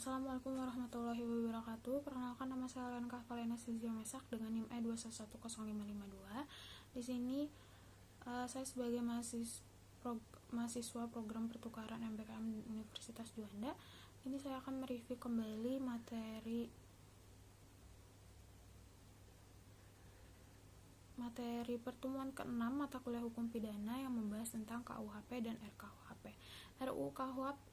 Assalamualaikum warahmatullahi wabarakatuh. Perkenalkan, nama saya Lenka Valena Silvia Mesak dengan NIM E2110552. Di sini saya sebagai mahasiswa program pertukaran MBKM Universitas Juanda. Ini saya akan mereview kembali materi pertemuan ke-6 mata kuliah hukum pidana yang membahas tentang KUHP dan RKUHP. RUU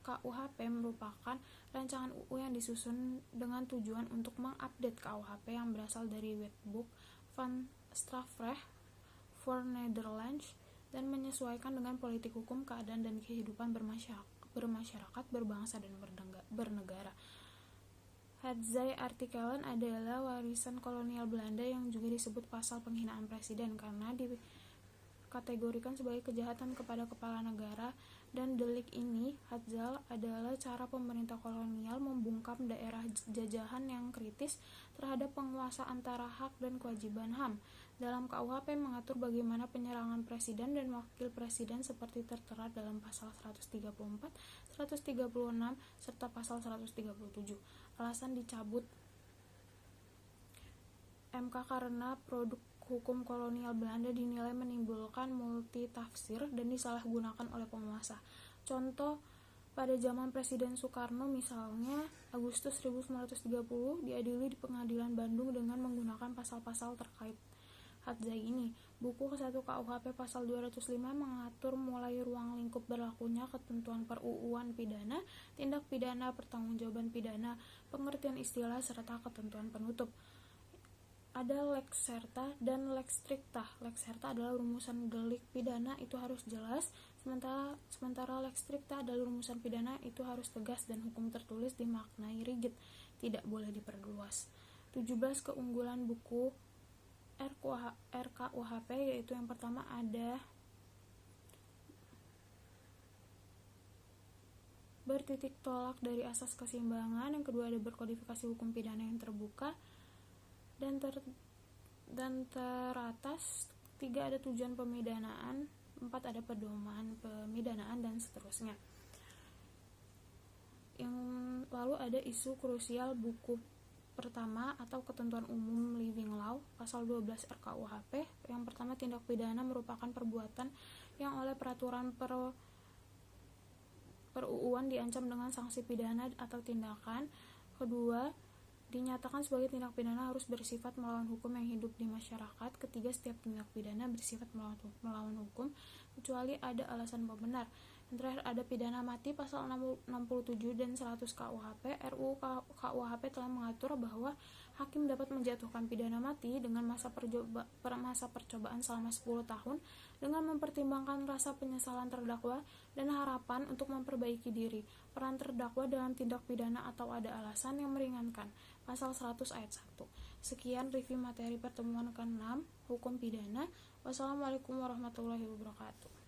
KUHP merupakan rancangan UU yang disusun dengan tujuan untuk mengupdate KUHP yang berasal dari Wetboek van Strafrecht for Netherlands dan menyesuaikan dengan politik hukum, keadaan, dan kehidupan bermasyarakat, berbangsa, dan bernegara. Hadzaartikelen adalah warisan kolonial Belanda yang juga disebut pasal penghinaan presiden karena dikategorikan sebagai kejahatan kepada kepala negara, dan delik ini, Hadzal, adalah cara pemerintah kolonial membungkam daerah jajahan yang kritis terhadap penguasa antara hak dan kewajiban HAM. Dalam KUHP mengatur bagaimana penyerangan presiden dan wakil presiden seperti tertera dalam pasal 134, 136, serta pasal 137. Alasan dicabut MK karena produk hukum kolonial Belanda dinilai menimbulkan multitafsir dan disalahgunakan oleh penguasa. Contoh, pada zaman Presiden Soekarno misalnya, Agustus 1930 diadili di Pengadilan Bandung dengan menggunakan pasal-pasal terkait Hadzai ini. Buku ke-1 KUHP pasal 205 mengatur mulai ruang lingkup berlakunya ketentuan per-UUan pidana, tindak pidana, pertanggungjawaban pidana, pengertian istilah, serta ketentuan penutup. Ada lex serta dan lex stricta. Lex serta adalah rumusan delik pidana, itu harus jelas, sementara lex stricta adalah rumusan pidana, itu harus tegas dan hukum tertulis dimaknai rigid, tidak boleh diperluas. 17 keunggulan buku RKUHP, yaitu yang pertama ada bertitik tolak dari asas keseimbangan, yang kedua ada berkodifikasi hukum pidana yang terbuka dan teratas, 3 ada tujuan pemidanaan, 4 ada pedoman pemidanaan, dan seterusnya. Yang lalu ada isu krusial buku pertama atau ketentuan umum living law pasal 12 RKUHP. Yang pertama, tindak pidana merupakan perbuatan yang oleh peraturan per-UUan diancam dengan sanksi pidana atau tindakan. Kedua, dinyatakan sebagai tindak pidana harus bersifat melawan hukum yang hidup di masyarakat. Ketiga, setiap tindak pidana bersifat melawan hukum kecuali ada alasan pembenar. Yang terakhir ada pidana mati pasal 67 dan 100 KUHP. RUU KUHP telah mengatur bahwa hakim dapat menjatuhkan pidana mati dengan masa percobaan selama 10 tahun dengan mempertimbangkan rasa penyesalan terdakwa dan harapan untuk memperbaiki diri, peran terdakwa dalam tindak pidana atau ada alasan yang meringankan. Pasal 100 ayat 1. Sekian review materi pertemuan ke-6 hukum pidana. Wassalamualaikum warahmatullahi wabarakatuh.